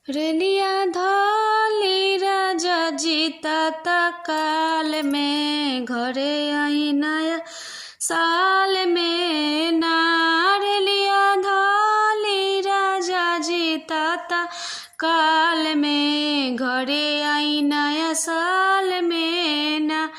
रेलिया धली राजा जीता काल में घरे आई नया साल में ना। रेलिया धली राजा जीता काल में घरे आई नया साल में ना।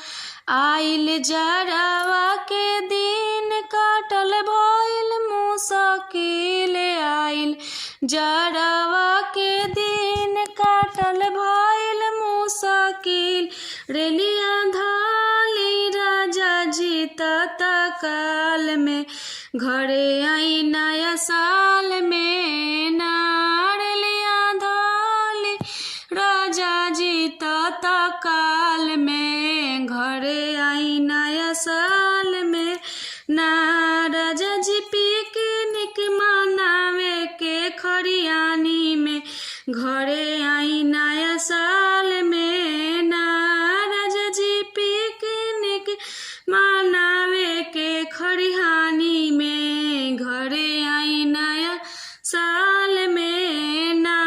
आइल जरावा के दिन काटल भइल मुश्किल। आइल जरावा के दिन काटल भइल मुश्किल। रेलिया धली राजा जीता काल में घरे आई नया साल में ना। रेलिया धली राजा जीता काल में घरे आई नया साल में ना। राजा जी पिकनिक मनावे के खरियानी में घरे आई नया साल में ना। राजा जी पिकनिक मनावे के खरियानी में घरे आई नया साल में ना।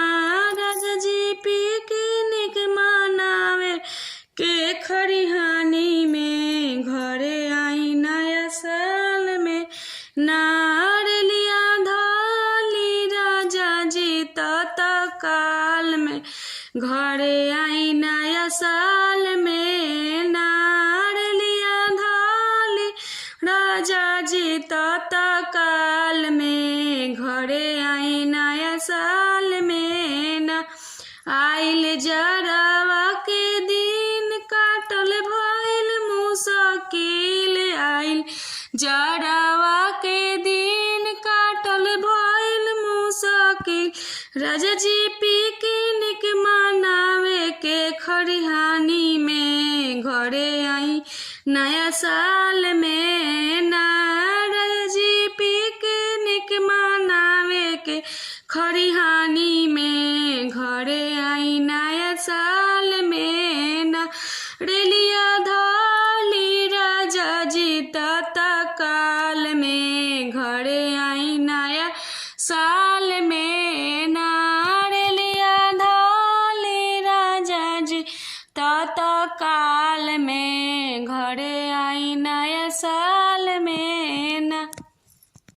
राजा जी पिकनिक मनावे के खरिहानी में घरे आई नया साल में ना। रेलिया धली राजा जीता काल में घरे आई नया साल में ना। रेलिया धली राजा जीता काल में घरे आई नया साल में ना। आइल जरावा के दिन काटल भइल मुश्किल। आइल जरावा के दिन काटल भइल मुश्किल। राजा जी पिकनिक मनावे के खरिहानी में घरे आई नया साल में ना। राजा जी पिकनिक मनावे के खरिहानी में घरे आई नया साल में ना। रेलिया